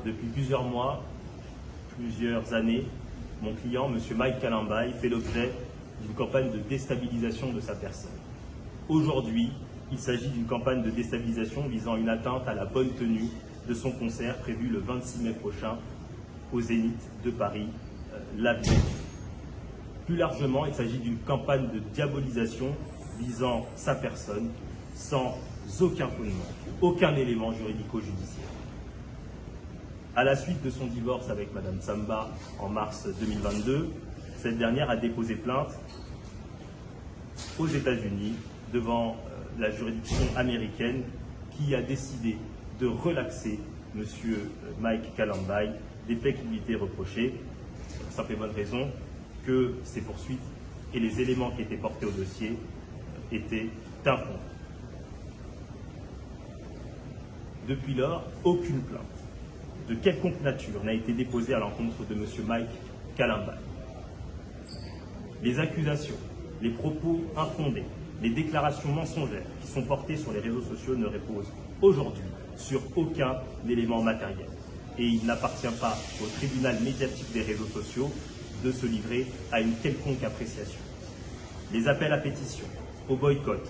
Depuis plusieurs mois, plusieurs années, mon client, M. Mike Kalambay, fait l'objet d'une campagne de déstabilisation de sa personne. Aujourd'hui, il s'agit d'une campagne de déstabilisation visant une atteinte à la bonne tenue de son concert prévu le 26 mai prochain au Zénith de Paris, l'avenir. Plus largement, il s'agit d'une campagne de diabolisation visant sa personne sans aucun fondement, aucun élément juridico-judiciaire. À la suite de son divorce avec Mme Samba en mars 2022, cette dernière a déposé plainte aux États-Unis devant la juridiction américaine qui a décidé de relaxer M. Mike Kalambay des faits qui lui étaient reprochés, pour simple et bonne raison que ces poursuites et les éléments qui étaient portés au dossier étaient infondés. Depuis lors, aucune plainte de quelconque nature n'a été déposée à l'encontre de M. Mike Kalambay. Les accusations, les propos infondés, les déclarations mensongères qui sont portées sur les réseaux sociaux ne reposent aujourd'hui sur aucun élément matériel. Et il n'appartient pas au tribunal médiatique des réseaux sociaux de se livrer à une quelconque appréciation. Les appels à pétition, au boycott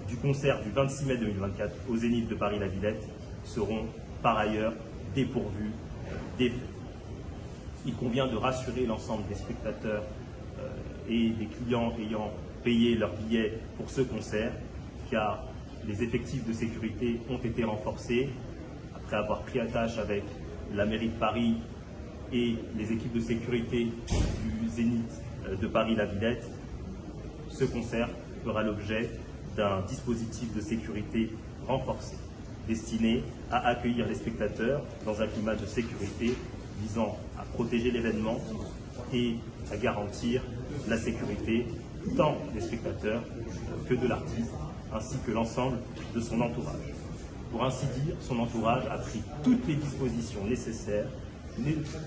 du concert du 26 mai 2024 au Zénith de Paris-La Villette seront par ailleurs dépourvus d'effet. Il convient de rassurer l'ensemble des spectateurs et des clients ayant payé leur billet pour ce concert, car les effectifs de sécurité ont été renforcés après avoir pris attache avec la mairie de Paris et les équipes de sécurité du Zénith de Paris-La Villette. Ce concert fera l'objet d'un dispositif de sécurité renforcé, destiné à accueillir les spectateurs dans un climat de sécurité visant à protéger l'événement et à garantir la sécurité tant des spectateurs que de l'artiste, ainsi que l'ensemble de son entourage. Pour ainsi dire, son entourage a pris toutes les dispositions nécessaires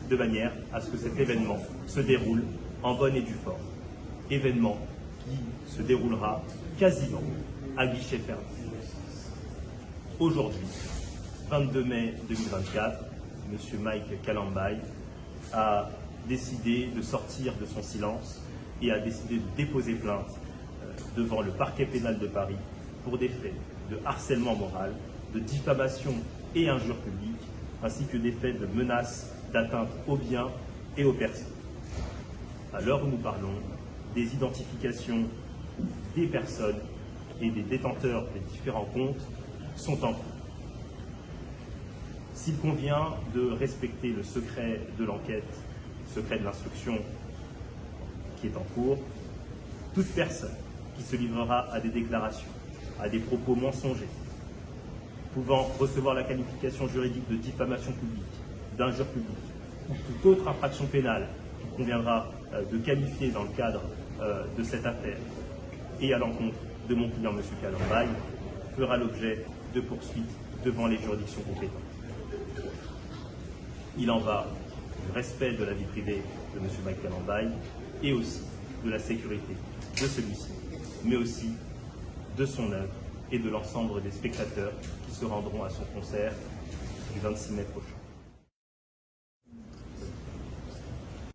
de manière à ce que cet événement se déroule en bonne et due forme. Événement qui se déroulera quasiment à guichet fermé. Aujourd'hui, 22 mai 2024, M. Mike Kalambay a décidé de sortir de son silence et a décidé de déposer plainte devant le parquet pénal de Paris pour des faits de harcèlement moral, de diffamation et injure publique, ainsi que des faits de menaces, d'atteinte aux biens et aux personnes. À l'heure où nous parlons, des identifications des personnes et des détenteurs des différents comptes sont en cours. S'il convient de respecter le secret de l'enquête, le secret de l'instruction qui est en cours, toute personne qui se livrera à des déclarations, à des propos mensongers, pouvant recevoir la qualification juridique de diffamation publique, d'injure publique, ou toute autre infraction pénale qu'il conviendra de qualifier dans le cadre de cette affaire et à l'encontre de mon client M. Kalambay, fera l'objet de poursuites devant les juridictions compétentes. Il en va du respect de la vie privée de M. Mike Kalambay et aussi de la sécurité de celui-ci, mais aussi de son œuvre et de l'ensemble des spectateurs qui se rendront à son concert du 26 mai prochain.